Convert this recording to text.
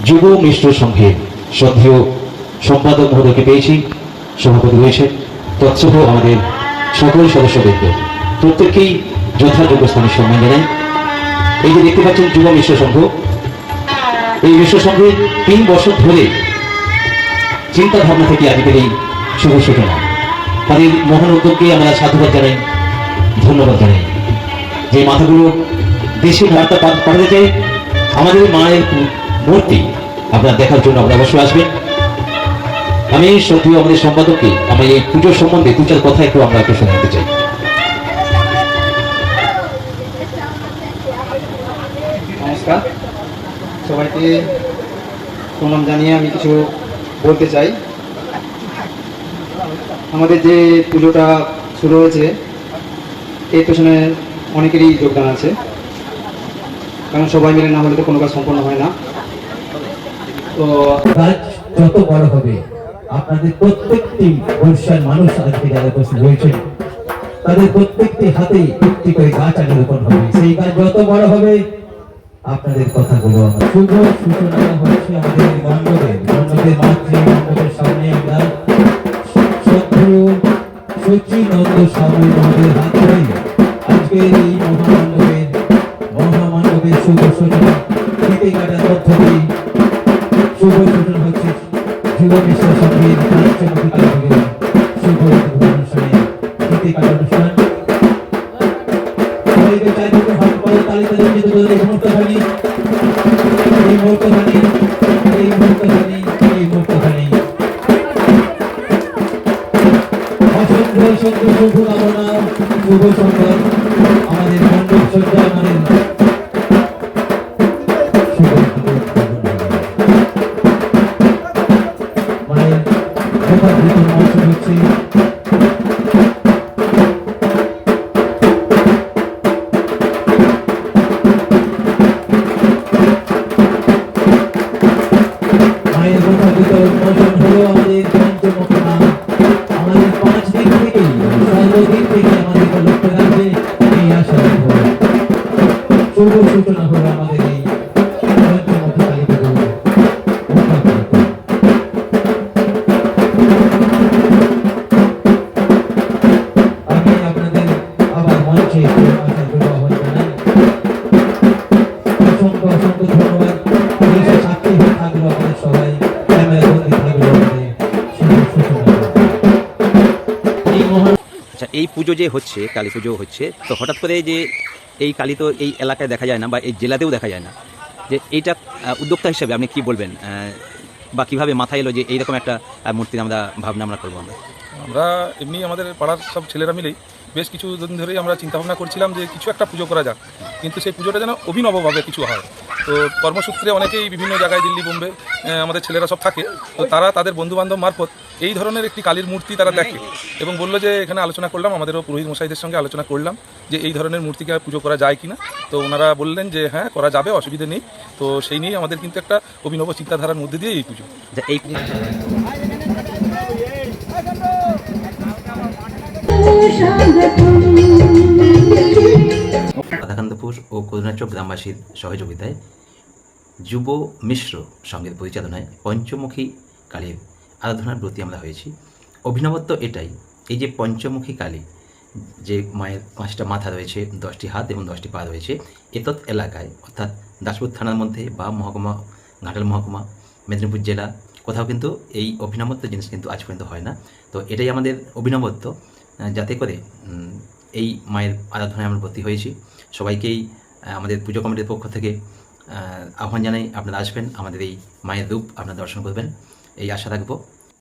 যুব মিশ্র সংঘের শ্রদ্ধেয় সম্পাদক মহোদয়কে পেয়েছি, সভাপতি রয়েছেন, তৎসহ আমাদের সকল সদস্যবৃন্দ প্রত্যেককেই যথাযোগ্য স্থানে সম্মান জানাই। এই যে দেখতে পাচ্ছেন যুব মিশ্র সংঘ, এই মিশ্র সংঘে 3 বছর ধরে চিন্তা ভাবনা থেকে আজকের এই শুভ সূচনা। তাদের মহান উদ্যোগকে আমরা সাধুবাদ জানাই, ধন্যবাদ জানাই। যে মাথাগুলো দেশে বার্তা পাঠাতে চাই, আমাদের মায়ের মূর্তি আপনারা দেখার জন্য আপনারা অবশ্যই আসবেন। আমি শ্রদ্ধেয় আমাদের সম্পাদককে আমি এই পুজোর সম্বন্ধে 2-4 কথা একটু আমরা একটু শোনাতে চাই। নমস্কার, সবাইকে প্রণাম জানিয়ে আমি কিছু বলতে চাই। আমাদের যে পুজোটা শুরু হয়েছে এর পেছনে অনেকেরই যোগদান আছে, কারণ সবাই মিলে না হলে তো কোনো কাজ সম্পন্ন হয় না। তো কাজ যত বড় হবে, আপনাদের প্রত্যেকটি বর্ষার মানুষ আজকে যারা উপস্থিত হয়েছেন তাদের প্রত্যেকটি হাতে একটি করে গাছ আগে রোপণ হবে। সেই কাজ যত বড় হবে, আপনাদের কথাগুলো আমার শুভ সূচনা হচ্ছে আমাদের মণ্ডপের মাতৃমণ্ডপের সামনে আমরা শ্রদ্ধেয় সচিনন্দ স্বামী মহোদয়ের হাত ধরে আজকের এই মহামণ্ডপের শুভ সূচনা ফিতে কাটার মধ্য দিয়ে শুভ সূচনা হচ্ছে যুব মিশ্র সংঘের পঞ্চমুখী কালীপুজোর শুভ উদ্বোধন অনুষ্ঠানে ফিতে কাটা অনুষ্ঠান। সবাইকে চারিদিকে হাত পায়ে তালিতে রঞ্জিত করে এই মুহূর্তখানি অসংখ্য অসংখ্য শুভ কামনা, শুভ সংবাদ আমাদের মণ্ডপ সজ্জা আমাদের মায়ের যথাযথ মঞ্চ হচ্ছে। মায়ের যথাযথ মঞ্চন হলো আমাদের পঞ্চমুখী মা। আমাদের 5 দিক থেকেই সর্বদিক থেকে আমাদেরকে লক্ষ্য রাখবে, এই আশা রাখবো। শুভ সূচনা হলো আমাদের এই পঞ্চমুখী কালী পুজো। আমি আপনাদের আবার মঞ্চে আসার জন্য আহ্বান জানাই। অসংখ্য অসংখ্য ধন্যবাদ। দেশে সাক্ষী হয়ে থাকলো আমাদের সবাই, ক্যামেরা বন্দি থাকলো আমাদের শুভ সূচনা। আচ্ছা, এই পুজো যে হচ্ছে, কালী পুজো হচ্ছে, তো হঠাৎ করে যে এই কালী তো এই এলাকায় দেখা যায় না বা এই জেলাতেও দেখা যায় না, যে এইটা উদ্যোক্তা হিসেবে আপনি কি বলবেন, বা কিভাবে মাথায় এলো যে এইরকম একটা মূর্তির আমরা ভাবনা আমরা করবো? আমরা এমনি আমাদের পাড়ার সব ছেলেরা মিলেই বেশ কিছু দিন ধরেই আমরা চিন্তাভাবনা করছিলাম যে কিছু একটা পুজো করা যাক, কিন্তু সেই পুজোটা যেন অভিনবভাবে কিছু হয়। তো কর্মসূত্রে অনেকেই বিভিন্ন জায়গায়, দিল্লি, বোম্বে আমাদের ছেলেরা সব থাকে, তো তারা তাদের বন্ধুবান্ধব মারফত এই ধরনের একটি কালীর মূর্তি তারা দেখে এবং বললো যে এখানে আলোচনা করলাম, আমাদেরও পুরোহিত মশাইদের সঙ্গে আলোচনা করলাম যে এই ধরনের মূর্তিকে পুজো করা যায় কিনা। তো ওনারা বললেন যে হ্যাঁ, করা যাবে, অসুবিধে নেই। তো সেই নিয়েই আমাদের কিন্তু একটা অভিনব চিন্তাধারার মধ্যে দিয়ে এই পুজো। এই রাধাকান্তপুর ও করুণাচক গ্রামবাসীর সহযোগিতায় যুব মিশ্র সংঘের পরিচালনায় পঞ্চমুখী কালীর আরাধনার ব্রতী আমরা হয়েছি। অভিনবত্ব এটাই, এই যে পঞ্চমুখী কালী, যে মায়ের 5টা মাথা রয়েছে, 10টি হাত এবং 10টি পা রয়েছে, এতৎ এলাকায় অর্থাৎ দাসপুর থানার মধ্যে বা মহকুমা, ঘাটাল মহকুমা, মেদিনীপুর জেলা কোথাও কিন্তু এই অভিনবত্ব জিনিস কিন্তু আজ পর্যন্ত হয় না। তো এটাই আমাদের অভিনবত্ব, যাতে করে এই মায়ের আরাধনায় আমরা ভর্তি হয়েছি। সবাইকেই আমাদের পুজো কমিটির পক্ষ থেকে আহ্বান জানাই, আপনারা আসবেন, আমাদের এই মায়ের রূপ আপনারা দর্শন করবেন, এই আশা রাখবো।